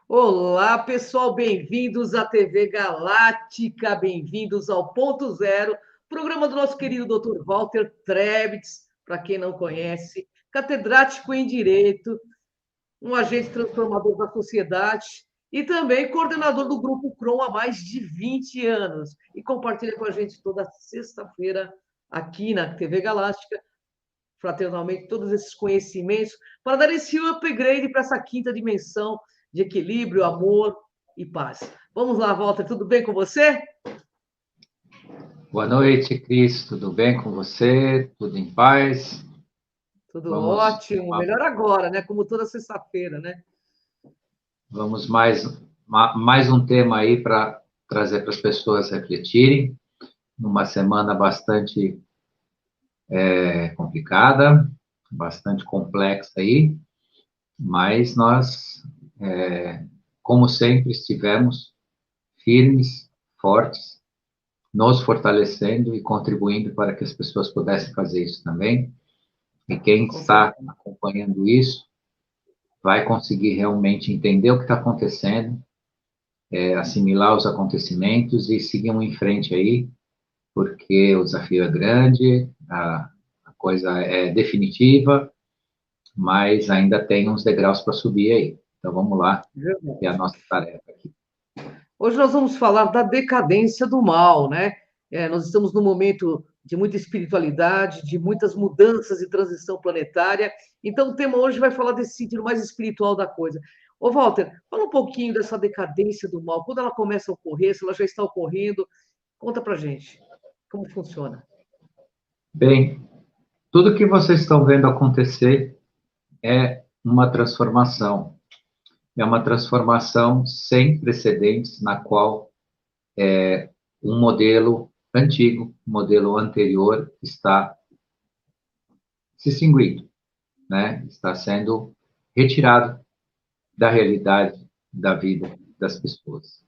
Olá, pessoal, bem-vindos à TV Galáctica, bem-vindos ao Ponto Zero, programa do nosso querido Dr. Walter Trebitz, para quem não conhece, catedrático em Direito, um agente transformador da sociedade e também coordenador do Grupo CROM há mais de 20 anos e compartilha com a gente toda sexta-feira aqui na TV Galáctica, fraternalmente, todos esses conhecimentos para dar esse upgrade para essa quinta dimensão de equilíbrio, amor e paz. Vamos lá, Walter, tudo bem com você? Boa noite, Cris. Tudo bem com você? Tudo em paz? Tudo Vamos, ótimo, melhor agora, né? Como toda sexta-feira, né? vamos mais um tema aí para trazer para as pessoas refletirem, numa semana bastante complicada, bastante complexa aí, mas nós, como sempre, estivemos firmes, fortes, nos fortalecendo e contribuindo para que as pessoas pudessem fazer isso também. E quem Com está certeza. acompanhando isso vai conseguir realmente entender o que está acontecendo, assimilar os acontecimentos e seguir em frente aí, porque o desafio é grande, a coisa é definitiva, mas ainda tem uns degraus para subir aí. Então vamos lá, que é a Verdade. nossa tarefa aqui. Hoje nós vamos falar da decadência do mal, né? Nós estamos num momento de muita espiritualidade, de muitas mudanças e transição planetária. Então, o tema hoje vai falar desse sentido mais espiritual da coisa. Ô, Walter, fala um pouquinho dessa decadência do mal. Quando ela começa a ocorrer, se ela já está ocorrendo, conta pra gente como funciona. Bem, tudo que vocês estão vendo acontecer é uma transformação. É uma transformação sem precedentes, na qual um modelo antigo, um modelo anterior, está se extinguindo, né? Está sendo retirado da realidade da vida das pessoas.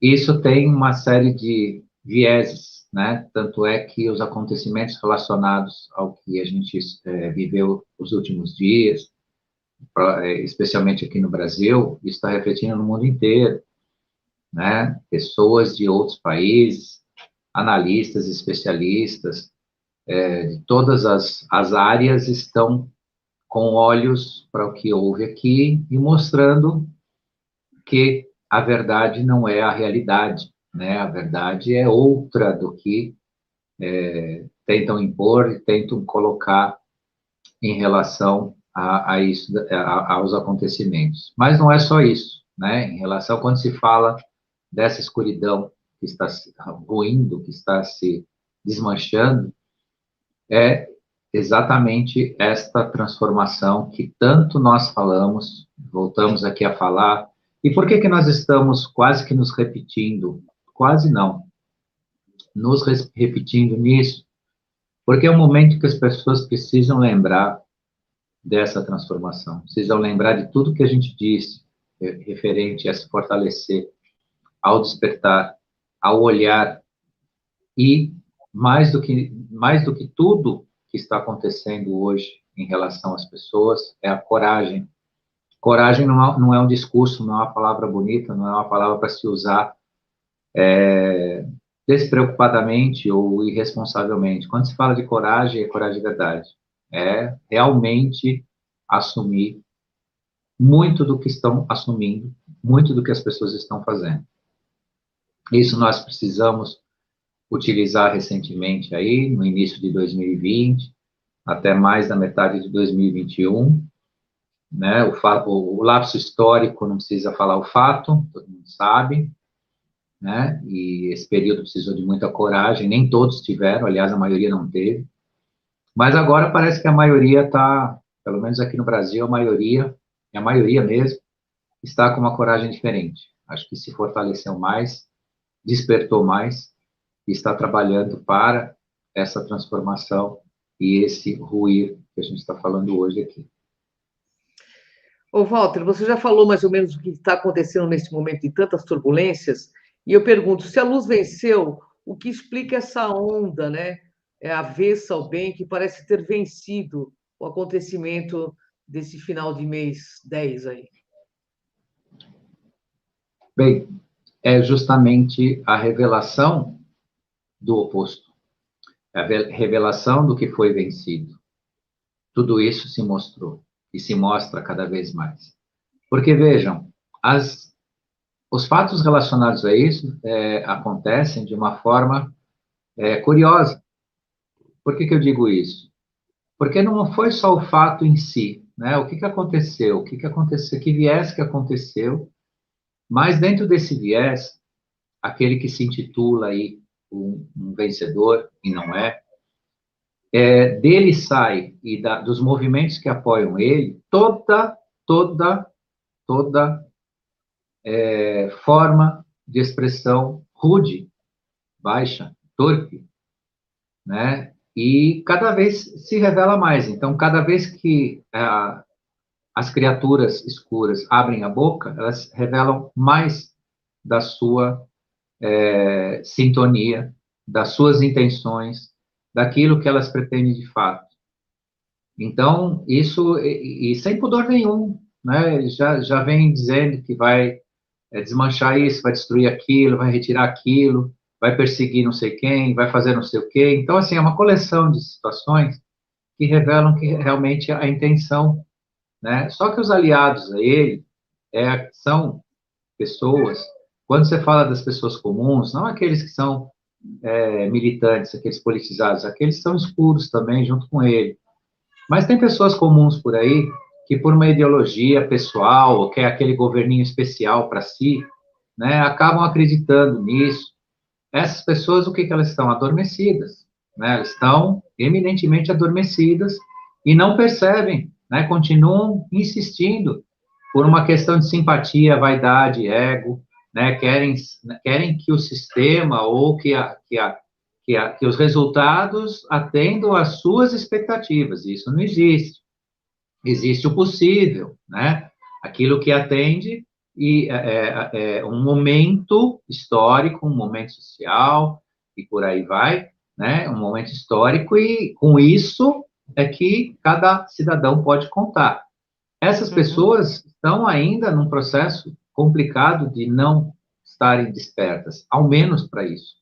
Isso tem uma série de vieses, né? Tanto é que os acontecimentos relacionados ao que a gente viveu os últimos dias, especialmente aqui no Brasil, está refletindo no mundo inteiro, né? Pessoas de outros países, analistas, especialistas, de todas as áreas estão com olhos para o que houve aqui e mostrando que a verdade não é a realidade, né? A verdade é outra do que tentam impor e tentam colocar em relação a isso, aos acontecimentos. Mas não é só isso, né? Em relação, quando se fala dessa escuridão que está se ruindo, que está se desmanchando, é exatamente esta transformação que tanto nós falamos, voltamos aqui a falar. E por que que nós estamos quase que nos repetindo? Quase não, nos repetindo nisso, porque é um momento que as pessoas precisam lembrar dessa transformação, precisam lembrar de tudo que a gente disse, referente a se fortalecer, ao despertar, ao olhar, e mais do que tudo que está acontecendo hoje em relação às pessoas, é a coragem. Coragem não é um discurso, não é uma palavra bonita, não é uma palavra para se usar despreocupadamente ou irresponsavelmente. Quando se fala de coragem, é coragem de verdade. É realmente assumir muito do que estão assumindo, muito do que as pessoas estão fazendo. Isso nós precisamos utilizar recentemente aí, no início de 2020, até mais da metade de 2021, né? O lapso histórico não precisa falar o fato, todo mundo sabe, né? E esse período precisou de muita coragem, nem todos tiveram, aliás, a maioria não teve. Mas agora parece que a maioria está, pelo menos aqui no Brasil, a maioria mesmo, está com uma coragem diferente. Acho que se fortaleceu mais, despertou mais, e está trabalhando para essa transformação e esse ruir que a gente está falando hoje aqui. Ô, Walter, você já falou mais ou menos o que está acontecendo nesse momento de tantas turbulências, e eu pergunto, se a luz venceu, o que explica essa onda, né? É avessa ao bem que parece ter vencido o acontecimento desse final de mês 10 aí. Bem, é justamente a revelação do oposto, a revelação do que foi vencido. Tudo isso se mostrou e se mostra cada vez mais. Porque, vejam, os fatos relacionados a isso acontecem de uma forma curiosa. Por que eu digo isso? Porque não foi só o fato em si, né? O que aconteceu? O que aconteceu? Que viés que aconteceu? Mas dentro desse viés, aquele que se intitula aí um vencedor, e não dele sai, e dos movimentos que apoiam ele, toda forma de expressão rude, baixa, torpe, né? E cada vez se revela mais. Então, cada vez que as criaturas escuras abrem a boca, elas revelam mais da sua sintonia, das suas intenções, daquilo que elas pretendem de fato. Então, isso, e sem pudor nenhum, né? Ele já vem dizendo que vai desmanchar isso, vai destruir aquilo, vai retirar aquilo, vai perseguir não sei quem, vai fazer não sei o quê. Então, assim, é uma coleção de situações que revelam que realmente a intenção, né? Só que os aliados a ele são pessoas, quando você fala das pessoas comuns, não aqueles que são militantes, aqueles politizados, aqueles que são escuros também, junto com ele. Mas tem pessoas comuns por aí que, por uma ideologia pessoal, ou quer aquele governinho especial para si, né, acabam acreditando nisso. Essas pessoas, o que elas estão? Adormecidas, né? Elas estão eminentemente adormecidas e não percebem, né? Continuam insistindo por uma questão de simpatia, vaidade, ego, né? Querem que o sistema ou que os resultados atendam às suas expectativas. Isso não existe. Existe o possível, né? Aquilo que atende e um momento histórico, um momento social e por aí vai, né? Um momento histórico e com isso é que cada cidadão pode contar. Essas pessoas estão ainda num processo complicado de não estarem despertas, ao menos para isso.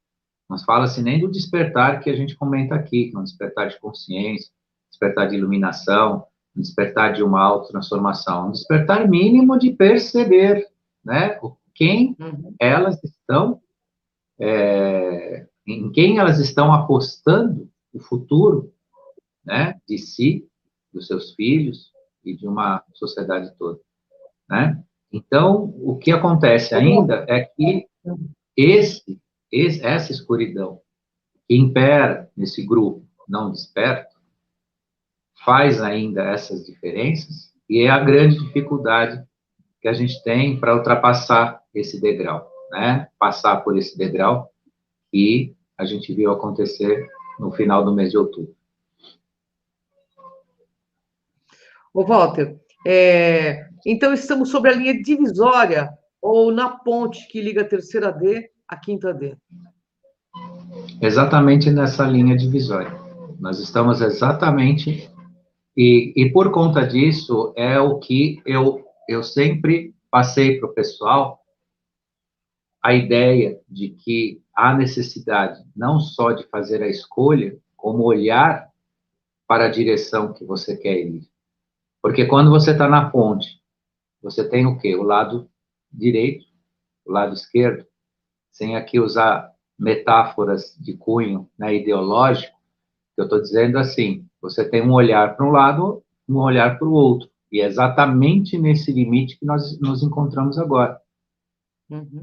Não fala-se nem do despertar que a gente comenta aqui, que é um despertar de consciência, despertar de iluminação, um despertar de uma autotransformação, um despertar mínimo de perceber, né, quem elas estão, em quem elas estão apostando o futuro, né, de si, dos seus filhos e de uma sociedade toda, né? Então, o que acontece ainda é que essa escuridão que impera nesse grupo não desperto, faz ainda essas diferenças, e é a grande dificuldade que a gente tem para ultrapassar esse degrau, né? Passar por esse degrau que a gente viu acontecer no final do mês de outubro. Ô, Walter, então estamos sobre a linha divisória ou na ponte que liga a terceira D à quinta D? Exatamente nessa linha divisória. Nós estamos exatamente... E por conta disso, é o que eu sempre passei para o pessoal, a ideia de que há necessidade não só de fazer a escolha, como olhar para a direção que você quer ir. Porque quando você está na ponte, você tem o quê? O lado direito, o lado esquerdo, sem aqui usar metáforas de cunho, né, ideológico, eu estou dizendo assim, você tem um olhar para um lado, um olhar para o outro, e é exatamente nesse limite que nós nos encontramos agora.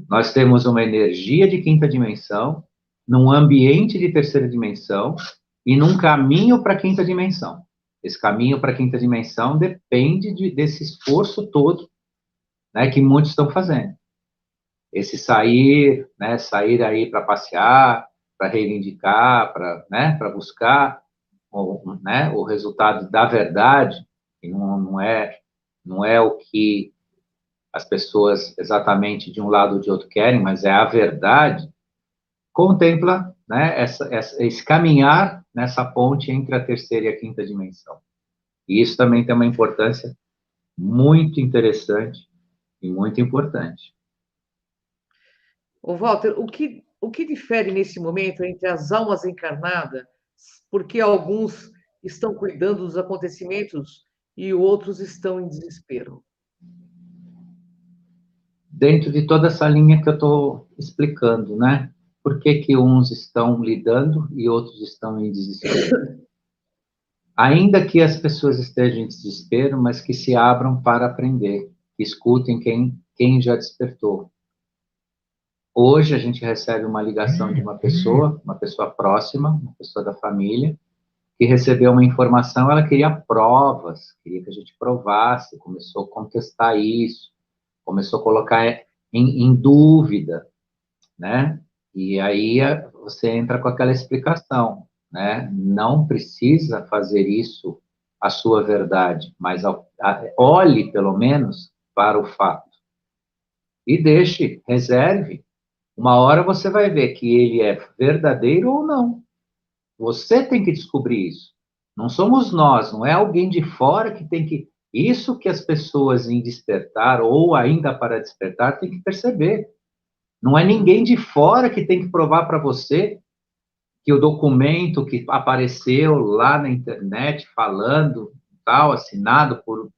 Nós temos uma energia de quinta dimensão, num ambiente de terceira dimensão, e num caminho para a quinta dimensão. Esse caminho para a quinta dimensão depende desse esforço todo, né, que muitos estão fazendo. Esse sair, né, sair aí para passear, para reivindicar, para buscar o resultado da verdade, que não é o que as pessoas exatamente de um lado ou de outro querem, mas é a verdade, contempla, né, esse caminhar nessa ponte entre a terceira e a quinta dimensão. E isso também tem uma importância muito interessante e muito importante. Ô, Walter, o que difere nesse momento entre as almas encarnadas, porque alguns estão cuidando dos acontecimentos e outros estão em desespero? Dentro de toda essa linha que eu estou explicando, né? Por que que uns estão lidando e outros estão em desespero? Ainda que as pessoas estejam em desespero, mas que se abram para aprender, que escutem quem já despertou. Hoje a gente recebe uma ligação de uma pessoa próxima, uma pessoa da família, que recebeu uma informação, ela queria provas, queria que a gente provasse, começou a contestar isso, começou a colocar em dúvida, né? E aí você entra com aquela explicação, né? Não precisa fazer isso a sua verdade, mas olhe pelo menos para o fato e deixe, reserve. Uma hora você vai ver que ele é verdadeiro ou não. Você tem que descobrir isso. Não somos nós, não é alguém de fora que tem que. Isso que as pessoas em despertar ou ainda para despertar tem que perceber. Não é ninguém de fora que tem que provar para você que o documento que apareceu lá na internet falando, tal, assinado por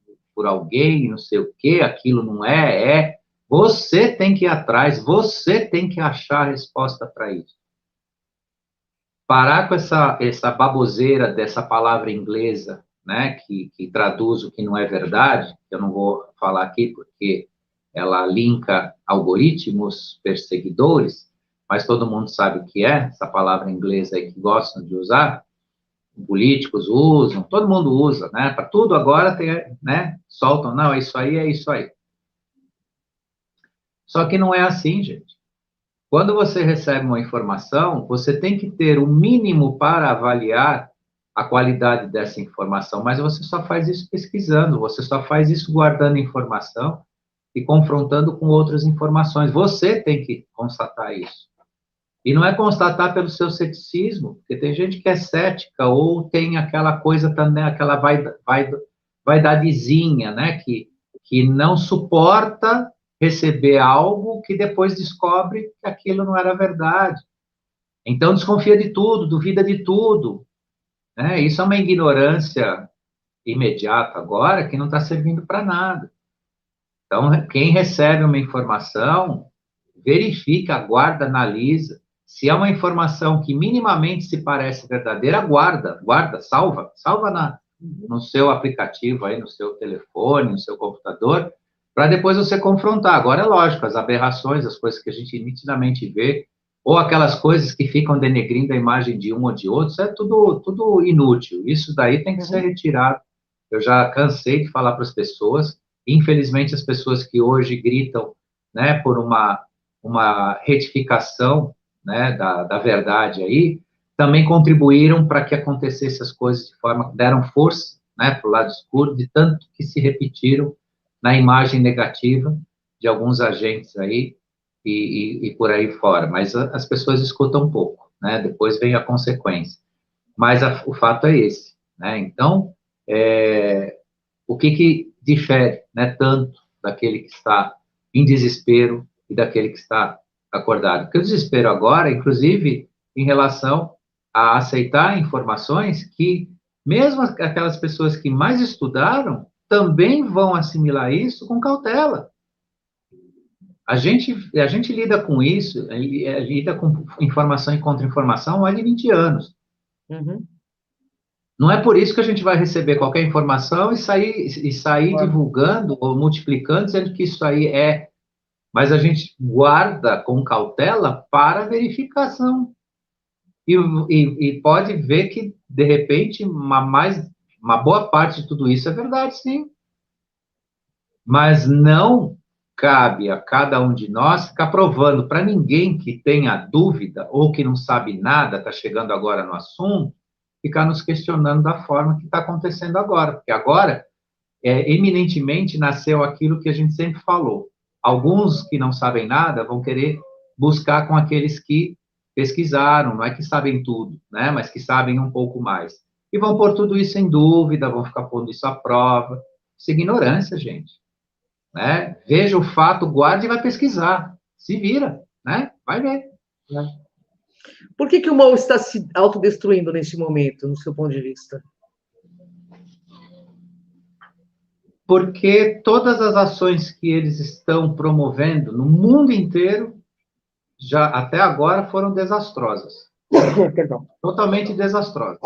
alguém, não sei o quê, aquilo não é. Você tem que ir atrás, você tem que achar a resposta para isso. Parar com essa baboseira dessa palavra inglesa, né, que traduz o que não é verdade, que eu não vou falar aqui porque ela linka algoritmos perseguidores, mas todo mundo sabe o que é, essa palavra inglesa aí que gostam de usar, políticos usam, todo mundo usa, né, para tudo agora tem, né, soltam, não, é isso aí, é isso aí. Só que não é assim, gente. Quando você recebe uma informação, você tem que ter o mínimo para avaliar a qualidade dessa informação, mas você só faz isso pesquisando, você só faz isso guardando informação e confrontando com outras informações. Você tem que constatar isso. E não é constatar pelo seu ceticismo, porque tem gente que é cética ou tem aquela coisa também, aquela vaidadezinha, né, que não suporta receber algo que depois descobre que aquilo não era verdade. Então desconfia de tudo, duvida de tudo, né? Isso é uma ignorância imediata agora que não está servindo para nada. Então, quem recebe uma informação, verifica, aguarda, analisa. Se é uma informação que minimamente se parece verdadeira, guarda, salva no seu aplicativo aí, no seu telefone, no seu computador, para depois você confrontar. Agora é lógico, as aberrações, as coisas que a gente nitidamente vê, ou aquelas coisas que ficam denegrindo a imagem de um ou de outro, isso é tudo inútil. Isso daí tem que ser retirado. Eu já cansei de falar para as pessoas, infelizmente as pessoas que hoje gritam, né, por uma retificação, né, da verdade aí, também contribuíram para que acontecesse as coisas de forma que deram força, né, para o lado escuro, de tanto que se repetiram na imagem negativa de alguns agentes aí e por aí fora. Mas as pessoas escutam um pouco, né, depois vem a consequência. Mas o fato é esse, né, então, o que difere, né, tanto daquele que está em desespero e daquele que está acordado? Porque o desespero agora, inclusive, em relação a aceitar informações que, mesmo aquelas pessoas que mais estudaram, também vão assimilar isso com cautela. A gente lida com isso, lida com informação e contra-informação há de 20 anos. Uhum. Não é por isso que a gente vai receber qualquer informação e sair divulgando ou multiplicando, dizendo que isso aí é. Mas a gente guarda com cautela para verificação. E pode ver que, de repente, uma boa parte de tudo isso é verdade, sim. Mas não cabe a cada um de nós ficar provando para ninguém que tenha dúvida ou que não sabe nada, está chegando agora no assunto, ficar nos questionando da forma que está acontecendo agora. Porque agora, eminentemente, nasceu aquilo que a gente sempre falou. Alguns que não sabem nada vão querer buscar com aqueles que pesquisaram, não é que sabem tudo, né? Mas que sabem um pouco mais. E vão pôr tudo isso em dúvida, vão ficar pondo isso à prova. Isso é ignorância, gente. Né? Veja o fato, guarde e vai pesquisar. Se vira, né? Vai ver. Né? Por que o mal está se autodestruindo neste momento, no seu ponto de vista? Porque todas as ações que eles estão promovendo no mundo inteiro, já até agora, foram desastrosas. Perdão. Totalmente desastrosas.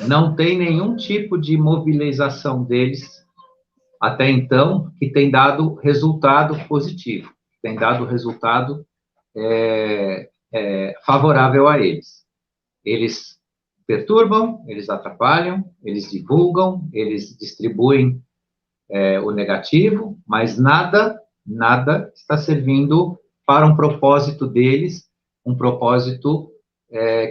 Não tem nenhum tipo de mobilização deles, até então, que tem dado resultado positivo, tem dado resultado favorável a eles. Eles perturbam, eles atrapalham, eles divulgam, eles distribuem o negativo, mas nada está servindo para um propósito deles, um propósito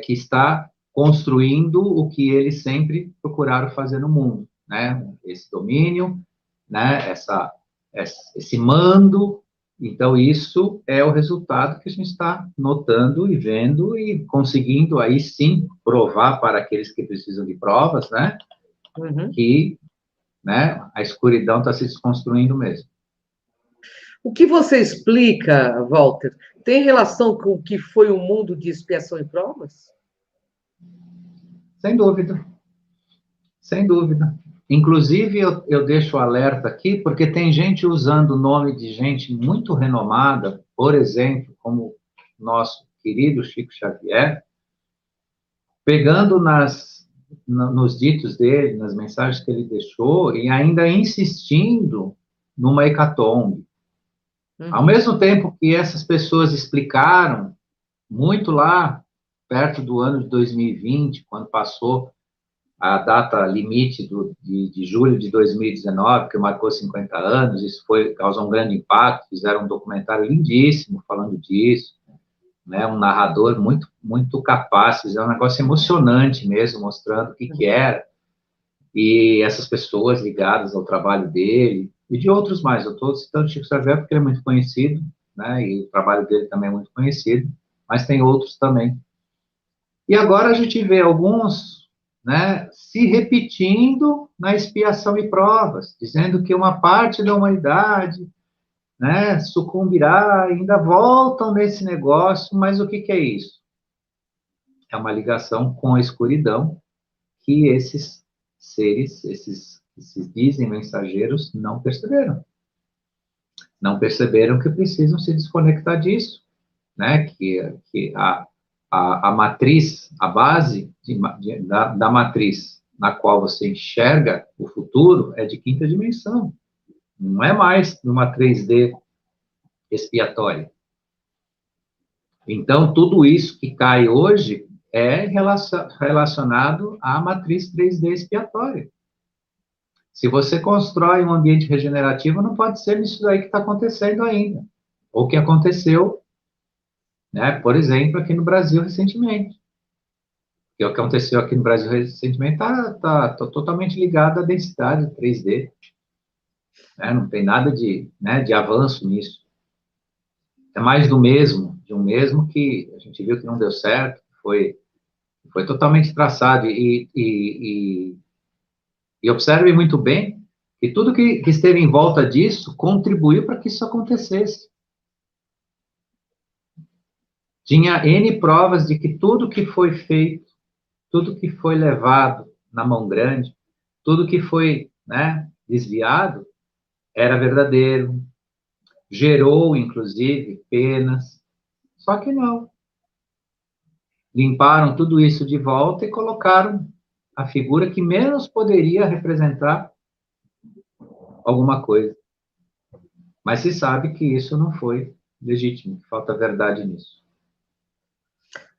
que está construindo o que eles sempre procuraram fazer no mundo, né? Esse domínio, né? Esse mando. Então, isso é o resultado que a gente está notando e vendo e conseguindo, aí sim, provar para aqueles que precisam de provas, né? Uhum. Que, né, a escuridão está se desconstruindo mesmo. O que você explica, Walter, tem relação com o que foi o mundo de expiação e provas? Sem dúvida. Sem dúvida. Inclusive, eu deixo o alerta aqui, porque tem gente usando o nome de gente muito renomada, por exemplo, como nosso querido Chico Xavier, pegando nos ditos dele, nas mensagens que ele deixou, e ainda insistindo numa hecatombe. Ao mesmo tempo que essas pessoas explicaram, muito lá, perto do ano de 2020, quando passou a data limite de julho de 2019, que marcou 50 anos, isso causou um grande impacto, fizeram um documentário lindíssimo falando disso, né, um narrador muito, muito capaz, fizeram um negócio emocionante mesmo, mostrando o que era, e essas pessoas ligadas ao trabalho dele, e de outros mais. Eu estou citando Chico Xavier porque ele é muito conhecido, né, e o trabalho dele também é muito conhecido, mas tem outros também. E agora a gente vê alguns, né, se repetindo na expiação e provas, dizendo que uma parte da humanidade, né, sucumbirá, ainda voltam nesse negócio, mas o que é isso? É uma ligação com a escuridão que esses seres, esses dizem mensageiros, não perceberam. Não perceberam que precisam se desconectar disso, né, que a matriz, a base da matriz na qual você enxerga o futuro é de quinta dimensão. Não é mais numa 3D expiatória. Então, tudo isso que cai hoje é relacionado à matriz 3D expiatória. Se você constrói um ambiente regenerativo, não pode ser isso daí que está acontecendo ainda. Ou que aconteceu, né, por exemplo, aqui no Brasil recentemente. O que aconteceu aqui no Brasil recentemente está totalmente ligado à densidade 3D. Né? Não tem nada de avanço nisso. É mais do mesmo, de um mesmo que a gente viu que não deu certo, foi totalmente traçado. E observe muito bem que tudo que esteve em volta disso contribuiu para que isso acontecesse. Tinha N provas de que tudo que foi feito, tudo que foi levado na mão grande, tudo que foi, né, desviado, era verdadeiro, gerou, inclusive, penas, só que não. Limparam tudo isso de volta e colocaram a figura que menos poderia representar alguma coisa. Mas se sabe que isso não foi legítimo, que falta verdade nisso.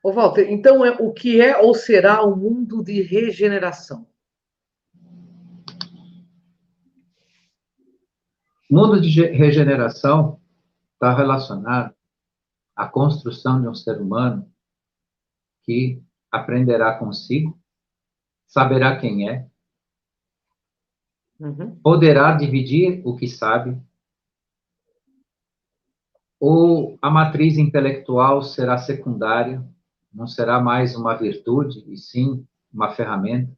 Ô, Walter, então o que é ou será o mundo de regeneração? O mundo de regeneração está relacionado à construção de um ser humano que aprenderá consigo, saberá quem é, poderá dividir o que sabe, ou a matriz intelectual será secundária, não será mais uma virtude, e sim uma ferramenta.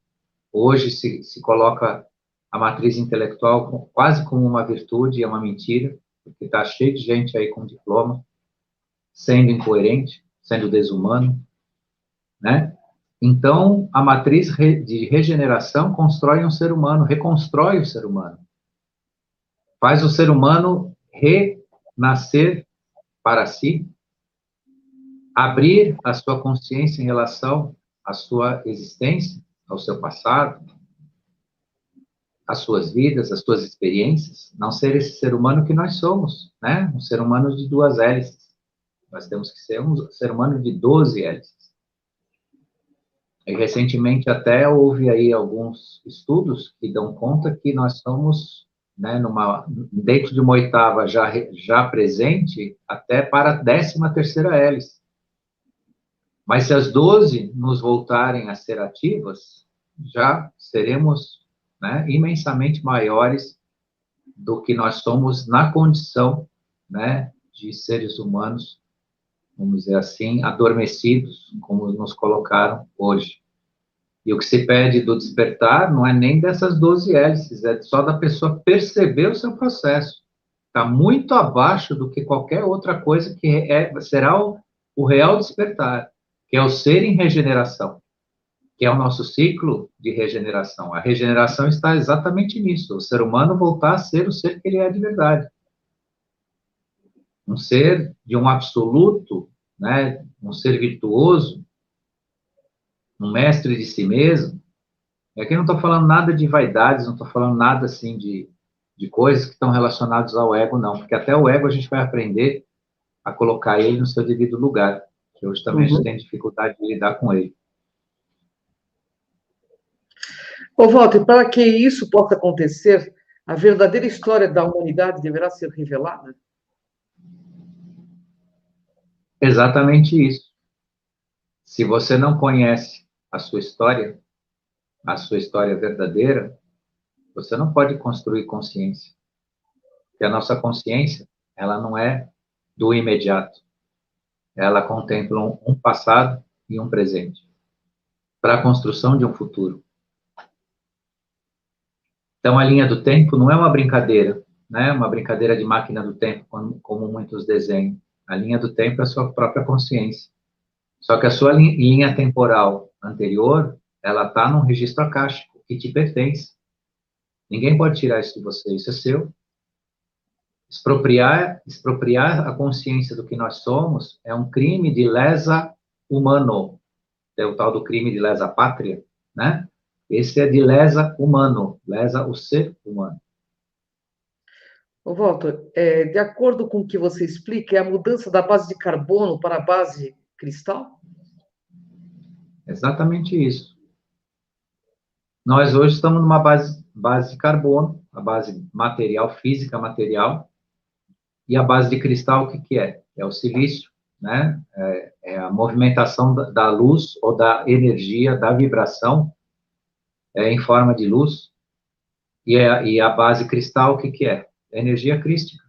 Hoje se coloca a matriz intelectual quase como uma virtude, é uma mentira, porque está cheio de gente aí com diploma, sendo incoerente, sendo desumano, né? Então, a matriz de regeneração constrói um ser humano, reconstrói o ser humano. Faz o ser humano renascer para si, abrir a sua consciência em relação à sua existência, ao seu passado, às suas vidas, às suas experiências, não ser esse ser humano que nós somos, né? Um ser humano de duas hélices. Nós temos que ser um ser humano de 12 hélices. E recentemente até houve aí alguns estudos que dão conta que nós somos, né, dentro de uma oitava já presente até para a 13ª hélice. Mas se as 12 nos voltarem a ser ativas, já seremos, né, imensamente maiores do que nós somos na condição, né, de seres humanos, vamos dizer assim, adormecidos, como nos colocaram hoje. E o que se pede do despertar não é nem dessas 12 hélices, é só da pessoa perceber o seu processo. Está muito abaixo do que qualquer outra coisa que será o real despertar, que é o ser em regeneração, que é o nosso ciclo de regeneração. A regeneração está exatamente nisso, o ser humano voltar a ser o ser que ele é de verdade. Um ser de um absoluto, né, um ser virtuoso, um mestre de si mesmo. E aqui eu não estou falando nada de vaidades, não estou falando nada assim de coisas que estão relacionadas ao ego, não, porque até o ego a gente vai aprender a colocar ele no seu devido lugar, que hoje também a gente tem dificuldade de lidar com ele. Ô, Walter, para que isso possa acontecer, a verdadeira história da humanidade deverá ser revelada? Exatamente isso. Se você não conhece a sua história verdadeira, você não pode construir consciência. Porque a nossa consciência, ela não é do imediato. Ela contempla um passado e um presente para a construção de um futuro. Então, a linha do tempo não é uma brincadeira, né? Uma brincadeira de máquina do tempo, como muitos desenham. A linha do tempo é a sua própria consciência. Só que a sua linha temporal anterior, ela está num registro akáshico que te pertence. Ninguém pode tirar isso de você, isso é seu. Expropriar a consciência do que nós somos é um crime de lesa humano. É o tal do crime de lesa pátria, né? Esse é de lesa humano, lesa o ser humano. Ô, Walter, de acordo com o que você explica, é a mudança da base de carbono para a base cristal? Exatamente isso. Nós hoje estamos numa base de carbono, a base material, física material, e a base de cristal, o que que é? É o silício, né? É a movimentação da luz ou da energia, da vibração, em forma de luz. E a base cristal, o que que é? Energia crística.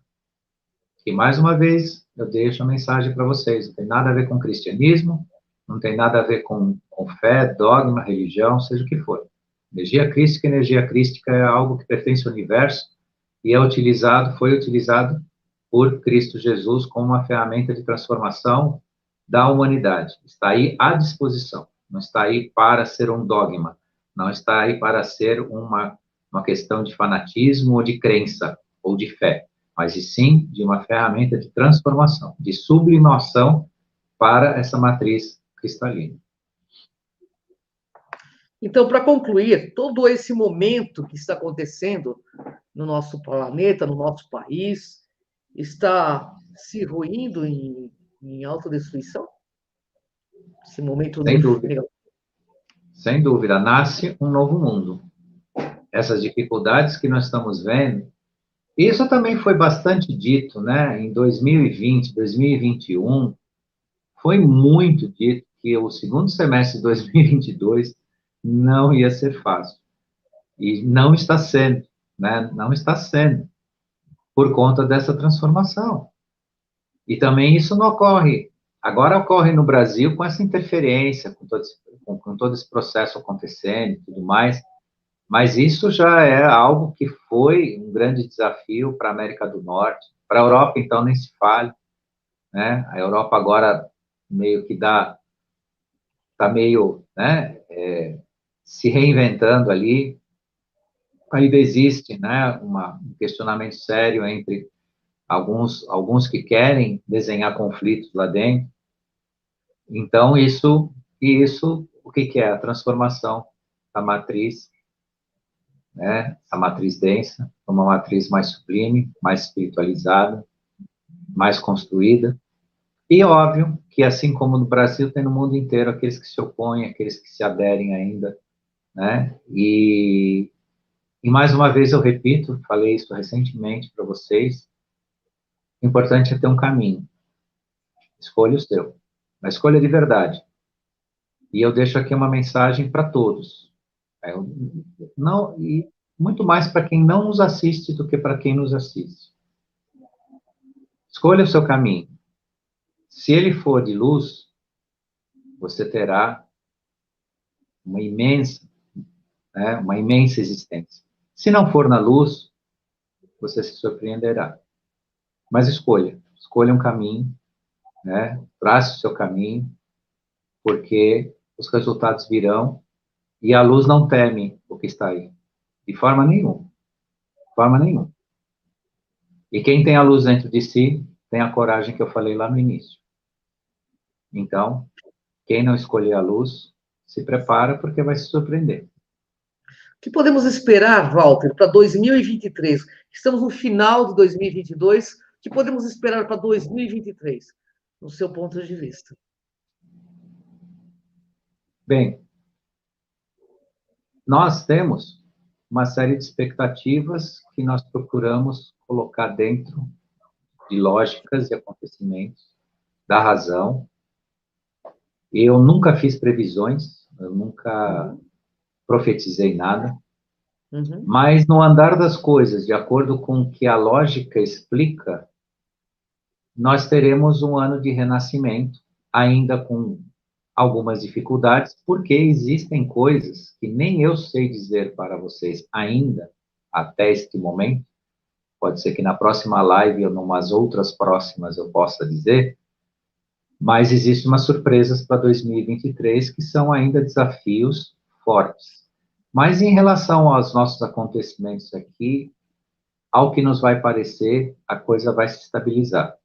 E, mais uma vez, eu deixo a mensagem para vocês. Não tem nada a ver com cristianismo, não tem nada a ver com fé, dogma, religião, seja o que for. Energia crística é algo que pertence ao universo e foi utilizado por Cristo Jesus como uma ferramenta de transformação da humanidade. Está aí à disposição. Não está aí para ser um dogma. Não está aí para ser uma questão de fanatismo ou de crença ou de fé, mas e sim de uma ferramenta de transformação, de sublimação para essa matriz cristalina. Então, para concluir, todo esse momento que está acontecendo no nosso planeta, no nosso país, está se ruindo em autodestruição? Esse momento Sem dúvida. Sem dúvida, nasce um novo mundo. Essas dificuldades que nós estamos vendo, isso também foi bastante dito, né? Em 2020, 2021, foi muito dito que o segundo semestre de 2022 não ia ser fácil. E não está sendo, né? Não está sendo, por conta dessa transformação. E também isso não ocorre, agora ocorre no Brasil com essa interferência, com todo esse processo acontecendo e tudo mais, mas isso já é algo que foi um grande desafio para a América do Norte, para a Europa, então, nem se fale. né? A Europa agora meio que está meio, né, se reinventando ali. Ainda existe, né, um questionamento sério entre alguns que querem desenhar conflitos lá dentro. Então, o que que é? A transformação da matriz, né, a matriz densa, uma matriz mais sublime, mais espiritualizada, mais construída. E óbvio que, assim como no Brasil, tem no mundo inteiro aqueles que se opõem, aqueles que se aderem ainda, né? E mais uma vez eu repito, falei isso recentemente para vocês, o importante é ter um caminho. Escolha o seu, uma escolha de verdade. E eu deixo aqui uma mensagem para todos. Não, e muito mais para quem não nos assiste do que para quem nos assiste. Escolha o seu caminho. Se ele for de luz, você terá uma imensa, né, uma imensa existência. Se não for na luz, você se surpreenderá. Mas escolha um caminho, né? Trace o seu caminho, porque os resultados virão e a luz não teme o que está aí, de forma nenhuma, de forma nenhuma. E quem tem a luz dentro de si, tem a coragem que eu falei lá no início. Então, quem não escolher a luz, se prepara porque vai se surpreender. O que podemos esperar, Walter, para 2023? Estamos no final de 2022. O que podemos esperar para 2023, no seu ponto de vista? Bem, nós temos uma série de expectativas que nós procuramos colocar dentro de lógicas e acontecimentos da razão. Eu nunca fiz previsões, eu nunca profetizei nada, mas no andar das coisas, de acordo com o que a lógica explica, nós teremos um ano de renascimento, ainda com algumas dificuldades, porque existem coisas que nem eu sei dizer para vocês ainda, até este momento. Pode ser que na próxima live ou numas outras próximas eu possa dizer, mas existem umas surpresas para 2023 que são ainda desafios fortes. Mas em relação aos nossos acontecimentos aqui, ao que nos vai parecer, a coisa vai se estabilizar.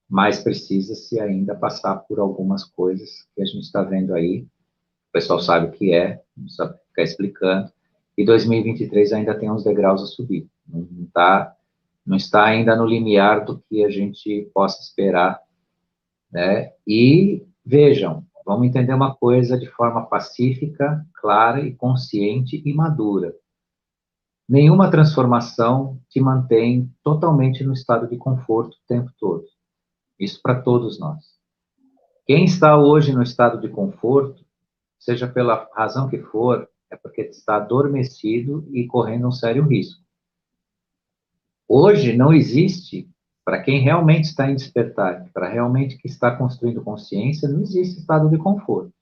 Mas precisa-se ainda passar por algumas coisas que a gente está vendo aí. O pessoal sabe o que é, não precisa ficar explicando. E 2023 ainda tem uns degraus a subir. Não está ainda no limiar do que a gente possa esperar, né? E vejam, vamos entender uma coisa de forma pacífica, clara e consciente e madura. Nenhuma transformação te mantém totalmente no estado de conforto o tempo todo. Isso para todos nós. Quem está hoje no estado de conforto, seja pela razão que for, é porque está adormecido e correndo um sério risco. Hoje não existe, para quem realmente está em despertar, para realmente que está construindo consciência, não existe estado de conforto.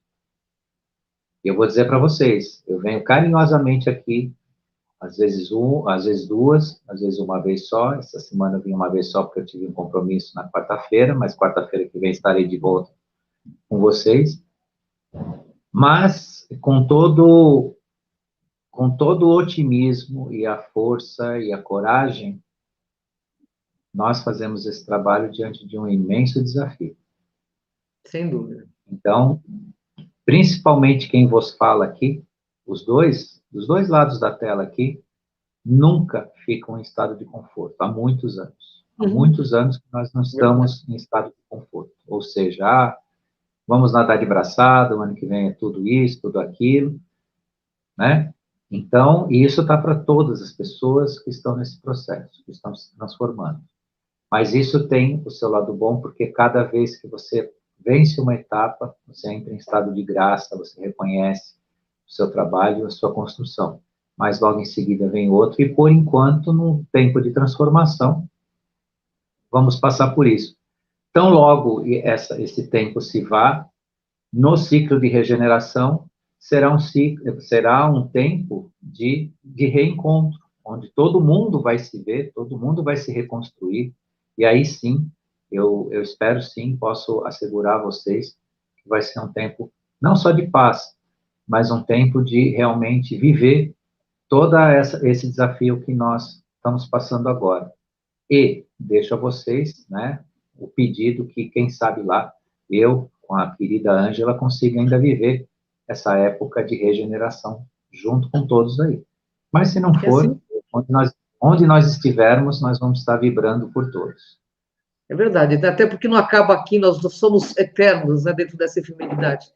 E eu vou dizer para vocês, eu venho carinhosamente aqui, às vezes às vezes duas, às vezes uma vez só. Essa semana eu vim uma vez só porque eu tive um compromisso na quarta-feira, mas quarta-feira que vem estarei de volta com vocês. Mas com todo o otimismo e a força e a coragem, nós fazemos esse trabalho diante de um imenso desafio. Sem dúvida. Então, principalmente quem vos fala aqui, dos dois lados da tela aqui, nunca ficam em estado de conforto, há muitos anos. Há muitos anos que nós não estamos em estado de conforto. Ou seja, vamos nadar de braçada, o ano que vem é tudo isso, tudo aquilo, né? Então, isso está para todas as pessoas que estão nesse processo, que estão se transformando. Mas isso tem o seu lado bom, porque cada vez que você vence uma etapa, você entra em estado de graça, você reconhece o seu trabalho, a sua construção. Mas logo em seguida vem outro, e por enquanto, num tempo de transformação, vamos passar por isso. Então, logo esse tempo se vá, no ciclo de regeneração, será um tempo de reencontro, onde todo mundo vai se ver, todo mundo vai se reconstruir, e aí sim eu espero sim, posso assegurar a vocês que vai ser um tempo não só de paz, mas um tempo de realmente viver esse desafio que nós estamos passando agora. E deixo a vocês, né, o pedido que, quem sabe lá, eu, com a querida Ângela, consiga ainda viver essa época de regeneração junto com todos aí. Mas se não É for, assim, onde nós estivermos, nós vamos estar vibrando por todos. é verdade. Até porque não acaba aqui, nós somos eternos, né, dentro dessa efemeridade.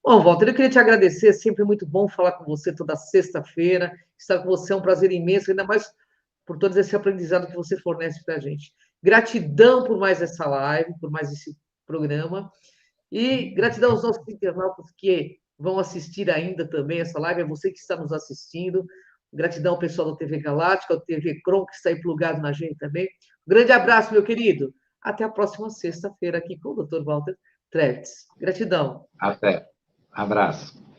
Bom, Walter, eu queria te agradecer, é sempre muito bom falar com você toda sexta-feira. Estar com você é um prazer imenso, ainda mais por todo esse aprendizado que você fornece para a gente. Gratidão por mais essa live, por mais esse programa. E gratidão aos nossos internautas que vão assistir ainda também essa live, é você que está nos assistindo. Gratidão ao pessoal da TV Galáctica, ao TV Crom, que está aí plugado na gente também. Um grande abraço, meu querido. Até a próxima sexta-feira aqui com o Dr. Walter Trevitz. Gratidão. Até. Abraço.